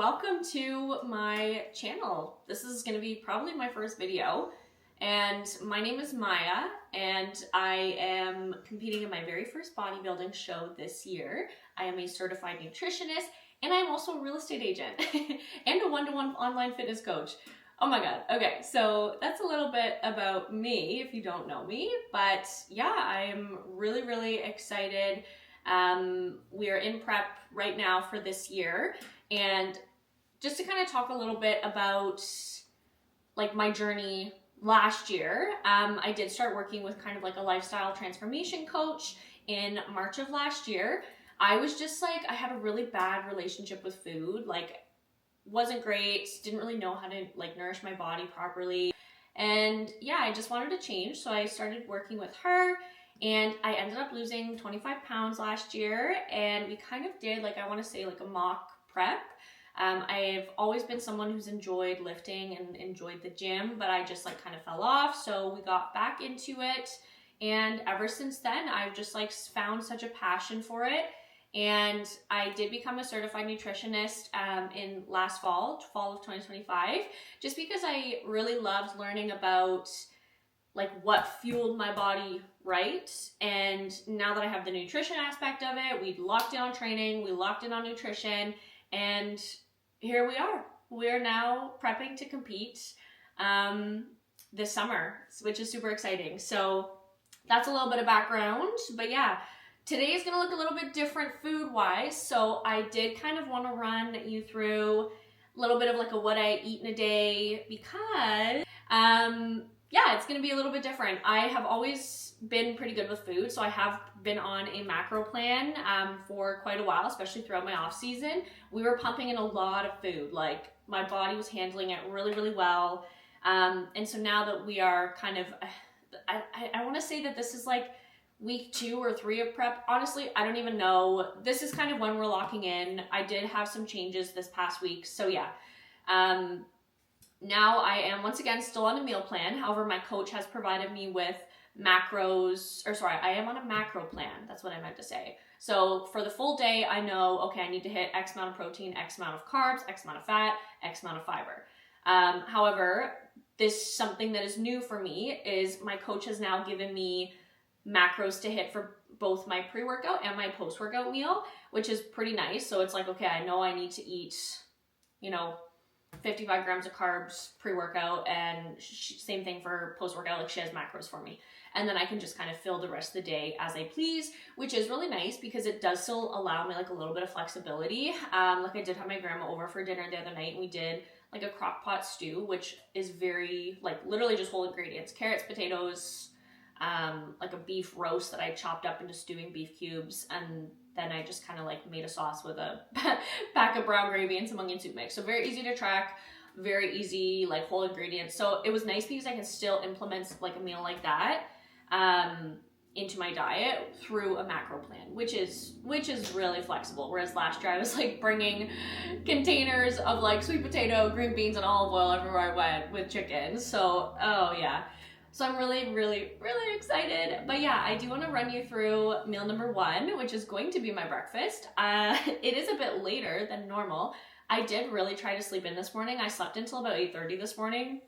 welcome to my channel. This is going to be probably my first video, and my name is Maya, and I am competing in my very first bodybuilding show this year. I am a certified nutritionist, and I'm also a real estate agent and a one-to-one online fitness coach. Oh my god. Okay, so that's a little bit about me if you don't know me, but yeah, I am really excited. We are in prep right now for this year, and just to kind of talk a little bit about like my journey last year, I did start working with kind of like a lifestyle transformation coach in March of last year. I was just like, I had a really bad relationship with food, like wasn't great, didn't really know how to like nourish my body properly. And yeah, I just wanted to change. So I started working with her, and I ended up losing 25 pounds last year. And we kind of did like, I want to say like a mock prep. I've always been someone who's enjoyed lifting and enjoyed the gym, but I just like kind of fell off. So we got back into it. And ever since then, I've just like found such a passion for it. And I did become a certified nutritionist in last fall of 2025, just because I really loved learning about like what fueled my body right. And now that I have the nutrition aspect of it, we locked in on training, we locked in on nutrition, and here we are. We're now prepping to compete this summer, which is super exciting. So that's a little bit of background, but yeah. Today is going to look a little bit different food-wise, so I did kind of want to run you through a little bit of like a what I eat in a day, because, yeah, it's going to be a little bit different. I have always been pretty good with food, so I have been on a macro plan for quite a while, especially throughout my off-season. We were pumping in a lot of food, like my body was handling it really well, and so now that we are kind of, I want to say that this is like week 2 or 3 of prep. Honestly, I don't even know. This is kind of when we're locking in. I did have some changes this past week. So yeah, now I am once again still on a meal plan. However, my coach has provided me with macros, or sorry, I am on a macro plan. That's what I meant to say. So for the full day, I know, okay, I need to hit X amount of protein, X amount of carbs, X amount of fat, X amount of fiber. However, something that is new for me is my coach has now given me macros to hit for both my pre-workout and my post-workout meal, which is pretty nice. So it's like, okay, I know I need to eat, 55 grams of carbs pre-workout, and same thing for post-workout, like she has macros for me. And then I can just kind of fill the rest of the day as I please, which is really nice because it does still allow me like a little bit of flexibility. Like I did have my grandma over for dinner the other night, and we did like a crock pot stew, which is very like literally just whole ingredients, carrots, potatoes, like a beef roast that I chopped up into stewing beef cubes, and then I just kind of like made a sauce with a pack of brown gravy and some onion soup mix. So very easy to track, very easy, like whole ingredients. So it was nice because I can still implement like a meal like that into my diet through a macro plan, which is really flexible. Whereas last year I was like bringing containers of like sweet potato, green beans, and olive oil everywhere I went with chicken. So, oh yeah. So I'm really excited. But yeah, I do want to run you through meal number 1, which is going to be my breakfast. It is a bit later than normal. I did really try to sleep in this morning. I slept until about 8:30 this morning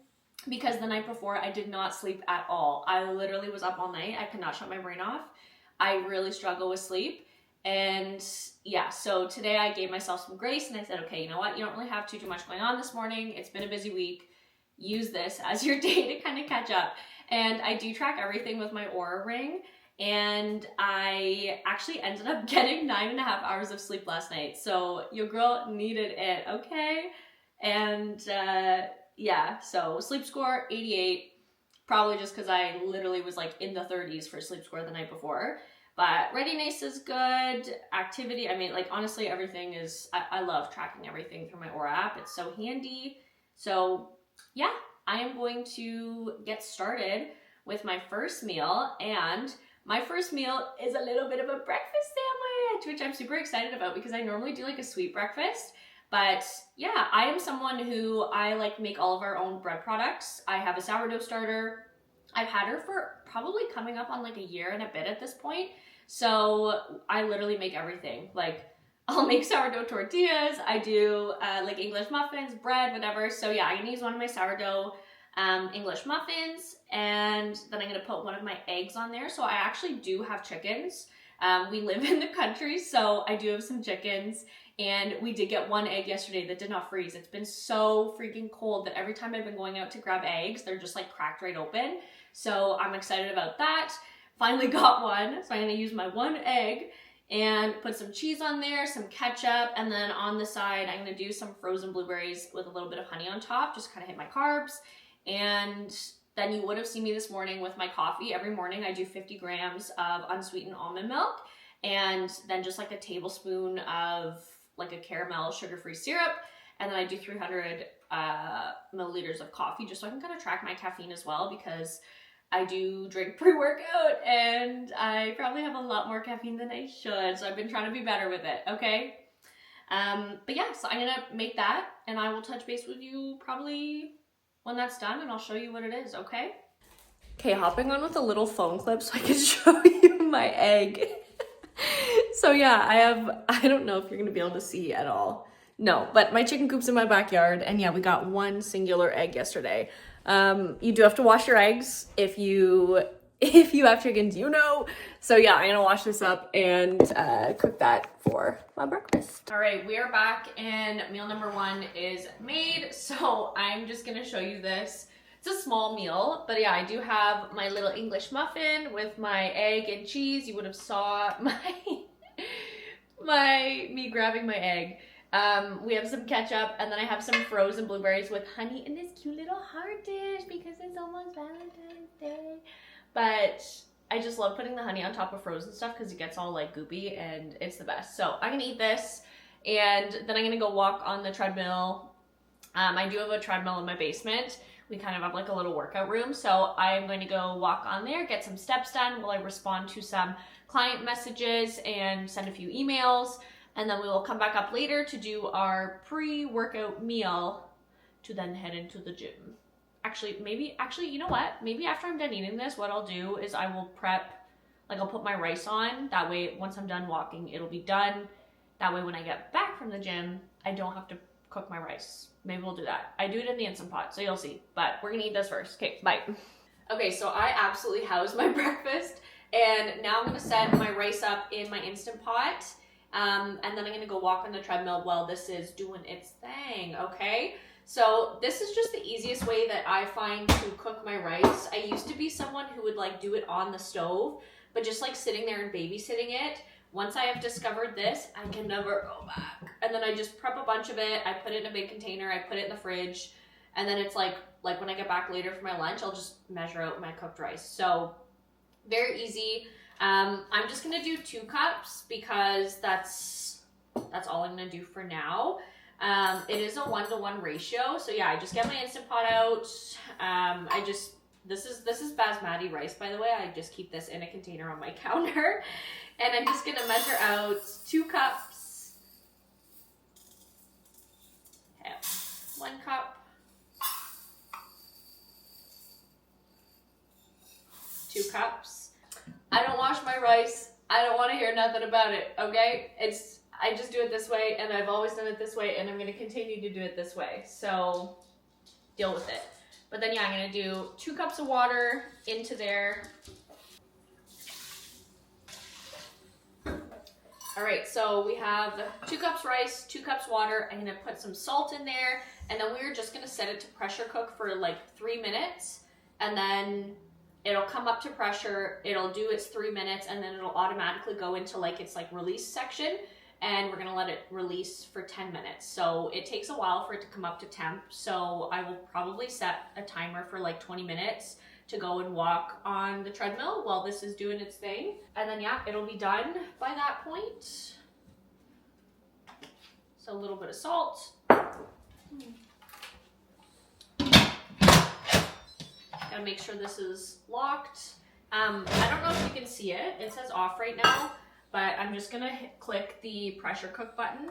because the night before I did not sleep at all. I literally was up all night. I could not shut my brain off. I really struggle with sleep. And yeah, so today I gave myself some grace and I said, okay, you know what? You don't really have too much going on this morning. It's been a busy week. Use this as your day to kind of catch up. And I do track everything with my Oura ring, and I actually ended up getting 9.5 hours of sleep last night. So your girl needed it, okay? And yeah, so sleep score 88, probably just because I literally was like in the 30s for sleep score the night before. But readiness is good, activity, I mean, like honestly, everything is, I love tracking everything through my Oura app. It's so handy. So yeah, I am going to get started with my first meal, and my first meal is a little bit of a breakfast sandwich, which I'm super excited about because I normally do like a sweet breakfast. But yeah, I am someone who I like make all of our own bread products. I have a sourdough starter. I've had her for probably coming up on like a year and a bit at this point. So I literally make everything. Like I'll make sourdough tortillas. I do like English muffins, bread, whatever. So yeah, I'm gonna use one of my sourdough English muffins, and then I'm gonna put one of my eggs on there. So I actually do have chickens. We live in the country, so I do have some chickens, and we did get one egg yesterday that did not freeze. It's been so freaking cold that every time I've been going out to grab eggs, they're just like cracked right open. So I'm excited about that. Finally got one, so I'm gonna use my one egg and put some cheese on there, some ketchup, and then on the side, I'm gonna do some frozen blueberries with a little bit of honey on top, just kind of hit my carbs. And then you would have seen me this morning with my coffee. Every morning I do 50 grams of unsweetened almond milk, and then just like a tablespoon of like a caramel sugar-free syrup. And then I do 300 milliliters of coffee, just so I can kind of track my caffeine as well, because I do drink pre-workout and I probably have a lot more caffeine than I should. So I've been trying to be better with it, okay? But yeah, so I'm gonna make that and I will touch base with you probably when that's done, and I'll show you what it is, okay? Okay, hopping on with a little phone clip so I can show you my egg. So yeah, I don't know if you're gonna be able to see at all. No, but my chicken coop's in my backyard, and yeah, we got one singular egg yesterday. You do have to wash your eggs if you have chickens, you know. So yeah, I'm gonna wash this up and cook that for my breakfast. All right, we are back and meal number one is made. So I'm just gonna show you this. It's a small meal, but yeah, I do have my little English muffin with my egg and cheese. You would have saw me grabbing my egg. We have some ketchup, and then I have some frozen blueberries with honey in this cute little heart dish because it's almost Valentine's Day. But I just love putting the honey on top of frozen stuff because it gets all like goopy and it's the best. So I'm gonna eat this, and then I'm gonna go walk on the treadmill. I do have a treadmill in my basement. We kind of have like a little workout room. So I'm going to go walk on there, get some steps done while I respond to some client messages and send a few emails. And then we will come back up later to do our pre-workout meal to then head into the gym. Actually, you know what? Maybe after I'm done eating this, what I'll do is I will prep, like I'll put my rice on. That way, once I'm done walking, it'll be done. That way, when I get back from the gym, I don't have to cook my rice. Maybe we'll do that. I do it in the Instant Pot, so you'll see. But we're gonna eat this first. Okay, bye. Okay, so I absolutely housed my breakfast. And now I'm gonna set my rice up in my Instant Pot. And then I'm gonna go walk on the treadmill while this is doing its thing, okay? So this is just the easiest way that I find to cook my rice. I used to be someone who would like do it on the stove, but just like sitting there and babysitting it. Once I have discovered this, I can never go back. And then I just prep a bunch of it. I put it in a big container. I put it in the fridge. And then it's like when I get back later for my lunch, I'll just measure out my cooked rice. So very easy. I'm just gonna do 2 cups because that's all I'm gonna do for now. It is a 1-to-1 ratio. So yeah, I just get my Instant Pot out. This is basmati rice, by the way. I just keep this in a container on my counter. And I'm just gonna measure out 2 cups. Okay, 1 cup. 2 cups. I don't wash my rice. I don't want to hear nothing about it, okay? I just do it this way, and I've always done it this way, and I'm going to continue to do it this way. So, deal with it. But then, yeah, I'm going to do 2 cups of water into there. All right, so we have 2 cups rice, 2 cups water. I'm going to put some salt in there, and then we're just going to set it to pressure cook for like 3 minutes, and then it'll come up to pressure, it'll do its 3 minutes, and then it'll automatically go into like its like release section, and we're gonna let it release for 10 minutes. So it takes a while for it to come up to temp, so I will probably set a timer for like 20 minutes to go and walk on the treadmill while this is doing its thing. And then yeah, it'll be done by that point. So a little bit of salt. Gotta make sure this is locked. I don't know if you can see it. It says off right now, but I'm just gonna click the pressure cook button,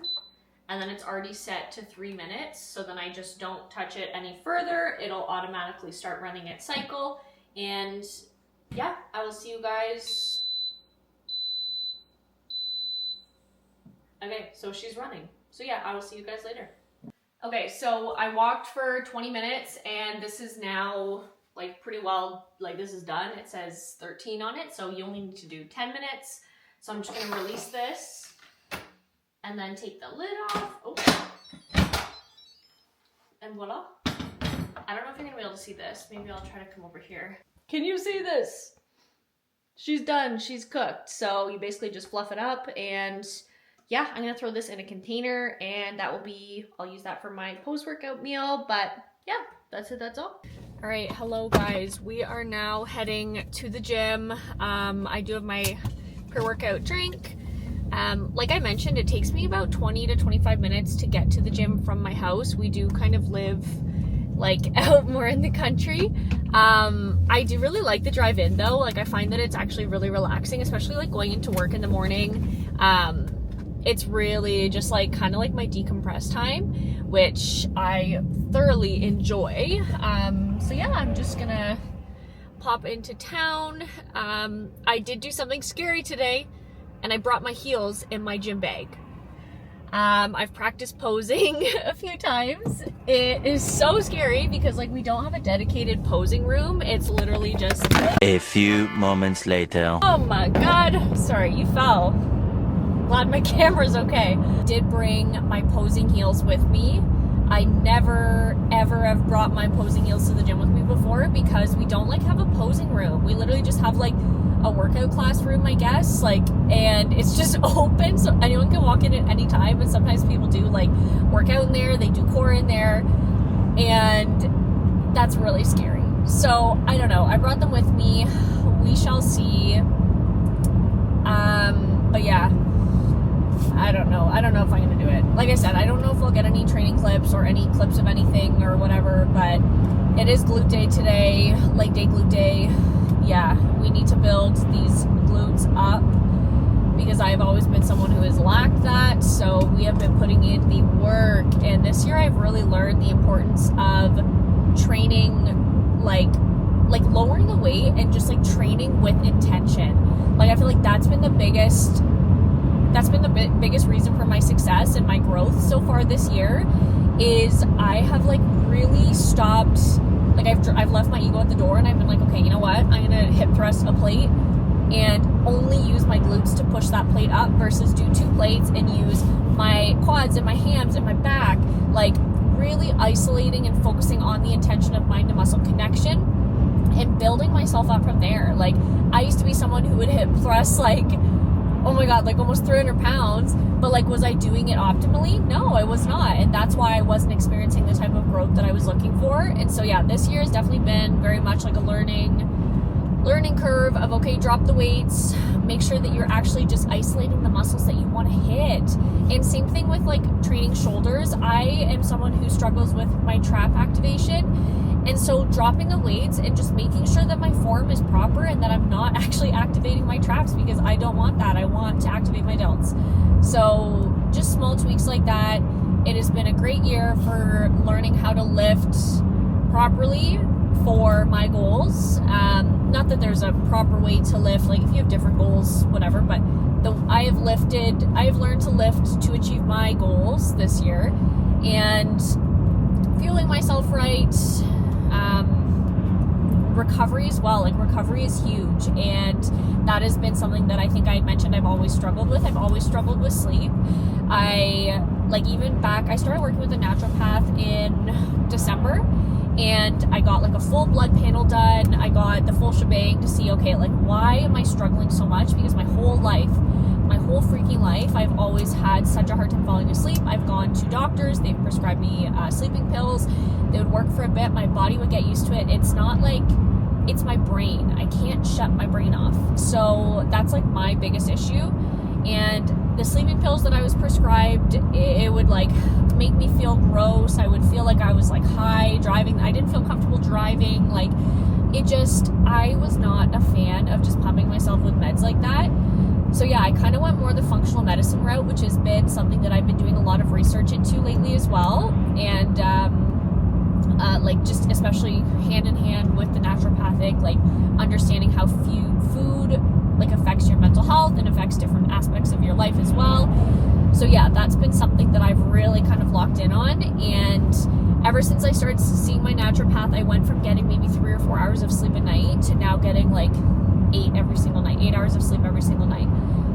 and then it's already set to 3 minutes. So then I just don't touch it any further. It'll automatically start running its cycle. And yeah, I will see you guys Okay, so she's running. So yeah, I will see you guys later. Okay, so I walked for 20 minutes and this is now like pretty well, like this is done. It says 13 on it, so you only need to do 10 minutes. So I'm just gonna release this and then take the lid off. Oh. And voila. I don't know if you're gonna be able to see this. Maybe I'll try to come over here. Can you see this? She's done, she's cooked. So you basically just fluff it up and yeah, I'm gonna throw this in a container and that will be, I'll use that for my post-workout meal, but yeah, that's it, that's all. All right, hello guys. We are now heading to the gym. I do have my pre-workout drink. Like I mentioned, it takes me about 20 to 25 minutes to get to the gym from my house. We do kind of live like out more in the country. I do really like the drive in though. Like I find that it's actually really relaxing, especially like going into work in the morning. It's really just like kind of like my decompress time, which I thoroughly enjoy. So yeah, I'm just gonna pop into town. I did do something scary today and I brought my heels in my gym bag. I've practiced posing a few times. It is so scary because like we don't have a dedicated posing room. It's literally just a few moments later. Oh my god, sorry, you fell. Glad my camera's okay. Did bring my posing heels with me. I never ever have brought my posing heels to the gym with me before because we don't like have a posing room. We literally just have like a workout class room, I guess, like, and it's just open so anyone can walk in at any time. And sometimes people do like workout in there, they do core in there, and that's really scary. So I don't know, I brought them with me. We shall see. But yeah, I don't know if I'm gonna do it. Like I said, I don't know if we'll get any training clips or any clips of anything or whatever, but it is glute day today, leg day, glute day. Yeah, we need to build these glutes up because I've always been someone who has lacked that. So we have been putting in the work, and this year I've really learned the importance of training, like lowering the weight and just like training with intention. Like I feel like that's been the biggest reason for my success and my growth so far this year is I have like really stopped, like I've left my ego at the door and I've been like, okay, you know what? I'm going to hip thrust a plate and only use my glutes to push that plate up versus do 2 plates and use my quads and my hams and my back, like really isolating and focusing on the intention of mind to muscle connection and building myself up from there. Like I used to be someone who would hip thrust like, oh my god, like almost 300 pounds, but like was I doing it optimally? No, I was not, and that's why I wasn't experiencing the type of growth that I was looking for. And so yeah, this year has definitely been very much like a learning curve of, okay, drop the weights, make sure that you're actually just isolating the muscles that you want to hit. And same thing with like training shoulders. I am someone who struggles with my trap activation. And so dropping the weights and just making sure that my form is proper and that I'm not actually activating my traps because I don't want that. I want to activate my delts. So just small tweaks like that. It has been a great year for learning how to lift properly for my goals. Not that there's a proper way to lift, like if you have different goals, whatever, but I have learned to lift to achieve my goals this year and fueling myself right. Recovery as well. Like recovery is huge, and that has been something that I think I had mentioned I've always struggled with. I've always struggled with sleep. I started working with a naturopath in December, and I got like a full blood panel done. I got the full shebang to see, okay, like why am I struggling so much? Because my whole freaking life, I've always had such a hard time falling asleep. I've gone to doctors, they've prescribed me sleeping pills. They would work for a bit, my body would get used to it. It's not like, it's my brain. I can't shut my brain off. So that's like my biggest issue. And the sleeping pills that I was prescribed, it would like make me feel gross. I would feel like I was like high driving. I didn't feel comfortable driving. Like I was not a fan of just pumping myself with meds like that. So yeah, I kind of went more the functional medicine route, which has been something that I've been doing a lot of research into lately as well. And like just especially hand in hand with the naturopathic, like understanding how food like affects your mental health and affects different aspects of your life as well. So yeah, that's been something that I've really kind of locked in on. And ever since I started seeing my naturopath, I went from getting maybe 3 or 4 hours of sleep a night to now getting like 8 every single night, 8 hours of sleep every single night.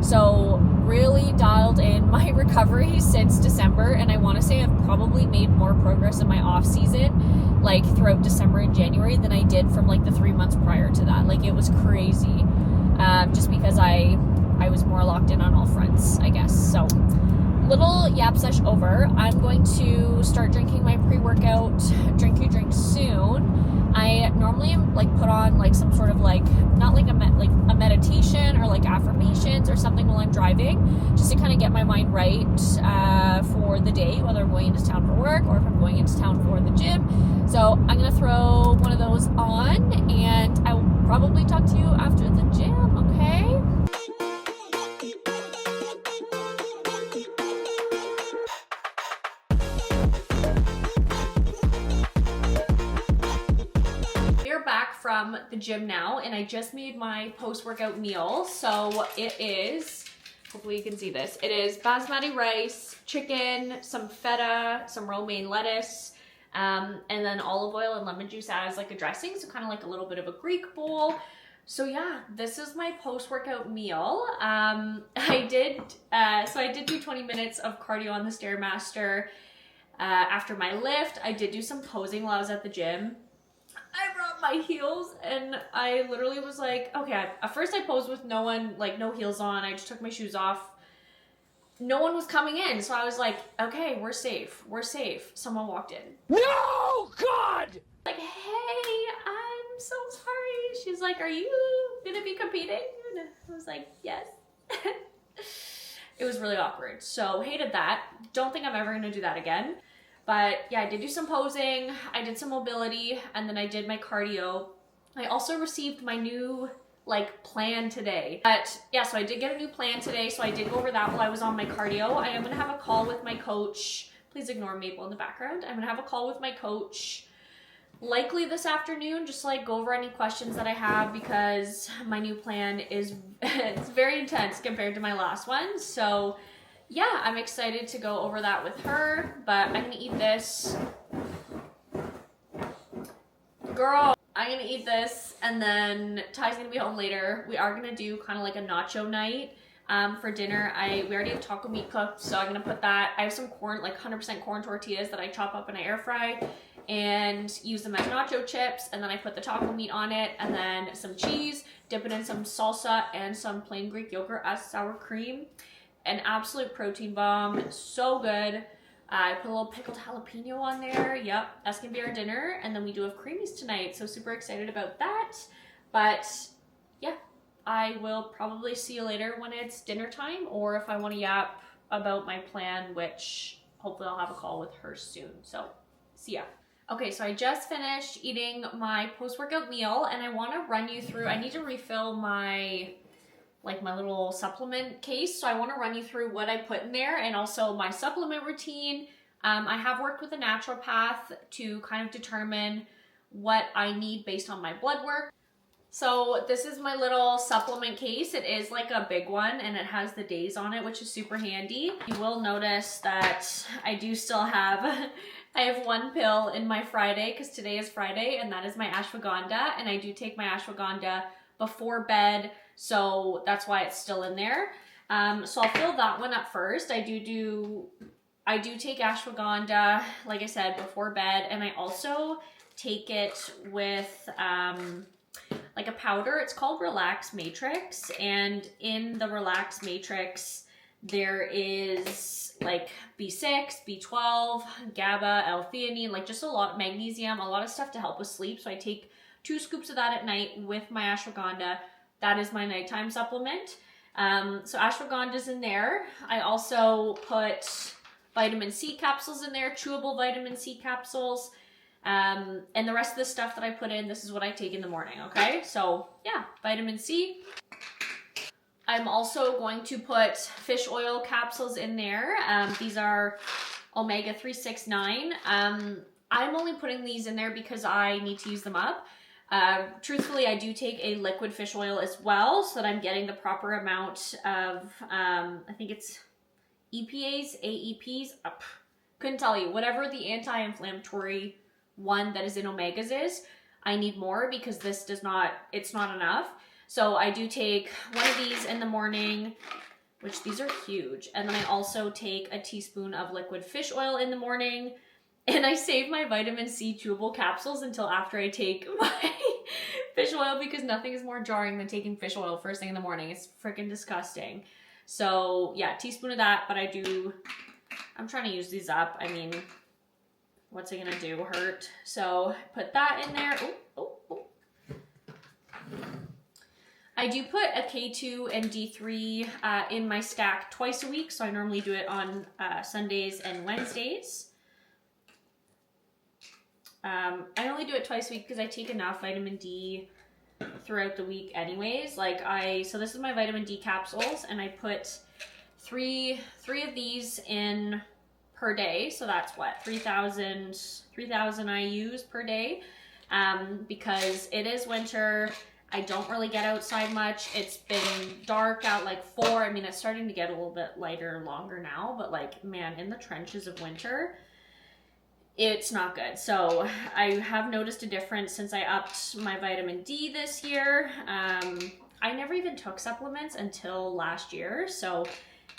So really dialed in my recovery since December, and I want to say I've probably made more progress in my off season, like throughout December and January, than I did from like the 3 months prior to that. Like it was crazy, just because I was more locked in on all fronts, I guess. So little yap sesh over. I'm going to start drinking my pre-workout drink soon. I normally like put on like some sort of like, not like a meditation or like affirmations or something while I'm driving, just to kind of get my mind right for the day, whether I'm going into town for work or if I'm going into town for the gym. So I'm gonna throw one of those on, and I will probably talk to you after the gym, okay? Back from the gym now, and I just made my post-workout meal. So it is, hopefully you can see this, it is basmati rice, chicken, some feta, some romaine lettuce, and then olive oil and lemon juice as like a dressing, so kind of like a little bit of a Greek bowl. So yeah, this is my post-workout meal. I did do 20 minutes of cardio on the Stairmaster after my lift. I did do some posing while I was at the gym. I brought my heels, and I literally was like, okay, at first I posed with no heels on. I just took my shoes off. No one was coming in, so I was like, okay, we're safe. Someone walked in. No, God! Like, hey, I'm so sorry. She's like, are you gonna be competing? And I was like, yes. It was really awkward, so hated that. Don't think I'm ever gonna do that again. But yeah, I did do some posing, I did some mobility, and then I did my cardio. I also received my new plan today. But yeah, so I did get a new plan today, so I did go over that while I was on my cardio. I am gonna have a call with my coach. Please ignore Maple in the background. I'm gonna have a call with my coach likely this afternoon, just like go over any questions that I have, because my new plan is it's very intense compared to my last one. So yeah, I'm excited to go over that with her, but I'm gonna eat this. Girl, I'm gonna eat this, and then Ty's gonna be home later. We are gonna do kind of like a nacho night for dinner. We already have taco meat cooked, so I'm gonna put that. I have some corn, like 100% corn tortillas that I chop up and I air fry and use them as nacho chips, and then I put the taco meat on it, and then some cheese, dip it in some salsa and some plain Greek yogurt as sour cream. An absolute protein bomb, so good. I put a little pickled jalapeno on there. Yep, that's gonna be our dinner. And then we do have creamies tonight, so super excited about that. But yeah, I will probably see you later when it's dinner time, or if I want to yap about my plan, which hopefully I'll have a call with her soon. So see ya. Okay, so I just finished eating my post-workout meal, and I want to run you through, I need to refill my little supplement case. So I want to run you through what I put in there, and also my supplement routine. I have worked with a naturopath to kind of determine what I need based on my blood work. So this is my little supplement case. It is like a big one, and it has the days on it, which is super handy. You will notice that I do still have, I have one pill in my Friday, because today is Friday, and that is my ashwagandha, and I do take my ashwagandha before bed, so that's why it's still in there. So I'll fill that one up first. I do take ashwagandha, like I said, before bed, and I also take it with like a powder. It's called Relax Matrix, and in the Relax Matrix there is like B6, B12, GABA, L-theanine, like just a lot, magnesium, a lot of stuff to help with sleep. So I take 2 scoops of that at night with my ashwagandha. That is my nighttime supplement. So ashwagandha's in there. I also put vitamin C capsules in there, chewable vitamin C capsules. And the rest of the stuff that I put in, this is what I take in the morning, okay? So yeah, vitamin C. I'm also going to put fish oil capsules in there. These are omega 369. I'm only putting these in there because I need to use them up. Truthfully, I do take a liquid fish oil as well, so that I'm getting the proper amount of, I think it's EPAs, AEPs, couldn't tell you. Whatever the anti-inflammatory one that is in omegas is, I need more because this does not, it's not enough. So I do take one of these in the morning, which these are huge. And then I also take a teaspoon of liquid fish oil in the morning. And I save my vitamin C chewable capsules until after I take my fish oil because nothing is more jarring than taking fish oil first thing in the morning. It's freaking disgusting. So yeah, teaspoon of that, but I'm trying to use these up. I mean, what's it gonna do? Hurt. So put that in there. I do put a K2 and D3 in my stack twice a week. So I normally do it on Sundays and Wednesdays. I only do it twice a week because I take enough vitamin D throughout the week anyways. So this is my vitamin D capsules, and I put three of these in per day. So that's what, 3,000 IUs per day. Because it is winter, I don't really get outside much. It's been dark out like 4. I mean, it's starting to get a little bit lighter longer now, but like, man, in the trenches of winter, it's not good. So I have noticed a difference since I upped my vitamin D this year. I never even took supplements until last year. So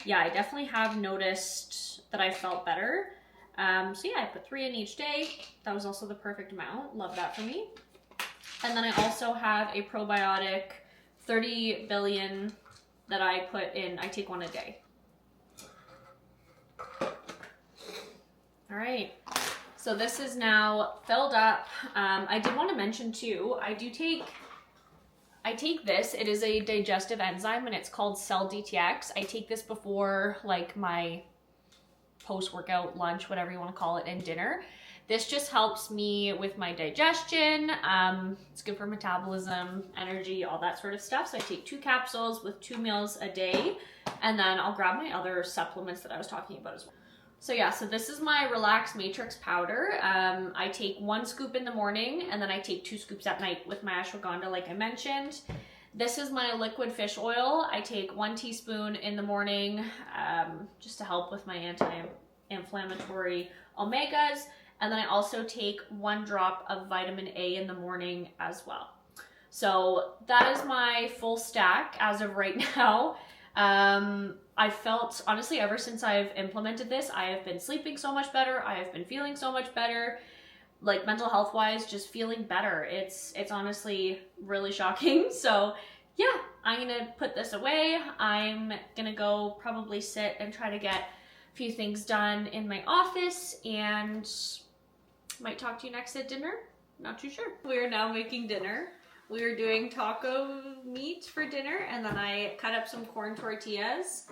yeah, I definitely have noticed that I felt better. So yeah, I put 3 in each day. That was also the perfect amount. Love that for me. And then I also have a probiotic 30 billion that I put in. I take 1 a day. All right. So this is now filled up. I did want to mention too, I take this. It is a digestive enzyme and it's called Cell DTX. I take this before like my post-workout lunch, whatever you want to call it, and dinner. This just helps me with my digestion. It's good for metabolism, energy, all that sort of stuff. So I take 2 capsules with 2 meals a day, and then I'll grab my other supplements that I was talking about as well. So yeah, so this is my Relax Matrix powder. I take 1 scoop in the morning, and then I take 2 scoops at night with my ashwagandha, like I mentioned. This is my liquid fish oil. I take 1 teaspoon in the morning, just to help with my anti-inflammatory omegas. And then I also take 1 drop of vitamin A in the morning as well. So that is my full stack as of right now. I felt, honestly, ever since I've implemented this, I have been sleeping so much better. I have been feeling so much better, like mental health wise, just feeling better. It's honestly really shocking. So yeah, I'm gonna put this away. I'm gonna go probably sit and try to get a few things done in my office, and might talk to you next at dinner. Not too sure. We are now making dinner. We are doing taco meat for dinner, and then I cut up some corn tortillas,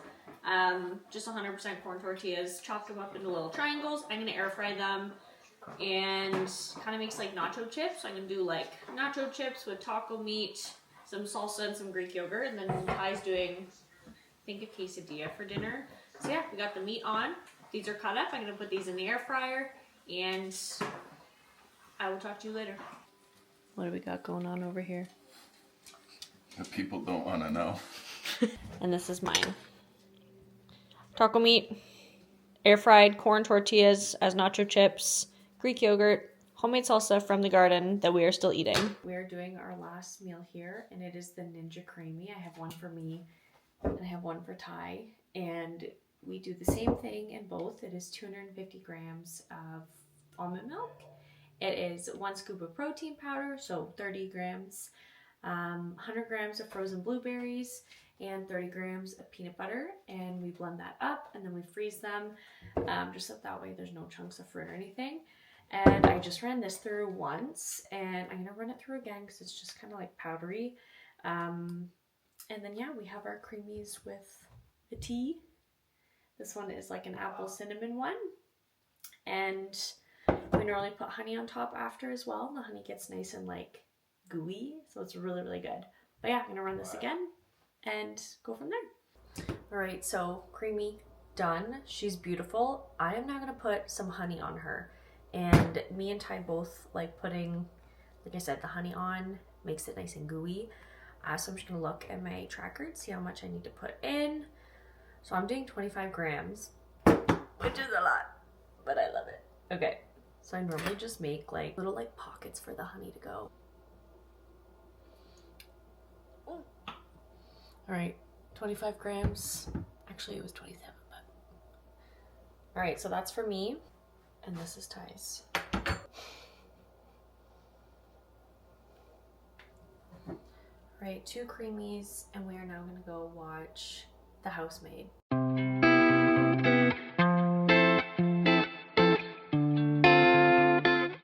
just 100% corn tortillas, chopped them up into little triangles. I'm gonna air fry them and kind of makes like nacho chips. So I'm gonna do like nacho chips with taco meat, some salsa and some Greek yogurt, and then Ty's doing, I think, a quesadilla for dinner. So yeah, we got the meat on. These are cut up. I'm gonna put these in the air fryer, and I will talk to you later. What do we got going on over here? The people don't want to know. And this is mine. Taco meat, air fried corn tortillas as nacho chips, Greek yogurt, homemade salsa from the garden that we are still eating. We are doing our last meal here, and it is the Ninja Creamy. I have 1 for me, and I have 1 for Ty. And we do the same thing in both. It is 250 grams of almond milk. It is 1 scoop of protein powder, so 30 grams, 100 grams of frozen blueberries, and 30 grams of peanut butter. And we blend that up, and then we freeze them, just so that way there's no chunks of fruit or anything. And I just ran this through once, and I'm gonna run it through again because it's just kind of like powdery. And then yeah, we have our creamies with the tea. This one is like an apple cinnamon one, and we normally put honey on top after as well. The honey gets nice and like gooey, so it's really, really good. But yeah, I'm gonna run this again and go from there. All right, so creamy done. She's beautiful. I am now gonna put some honey on her, and me and Ty both like putting, like I said, the honey on makes it nice and gooey. So I'm just gonna look at my tracker and see how much I need to put in. So I'm doing 25 grams, which is a lot, but I love it. Okay, so I normally just make like little like pockets for the honey to go. All right, 25 grams. Actually, it was 27, but. All right, so that's for me, and this is Ty's. All right, 2 creamies, and we are now gonna go watch The Housemaid.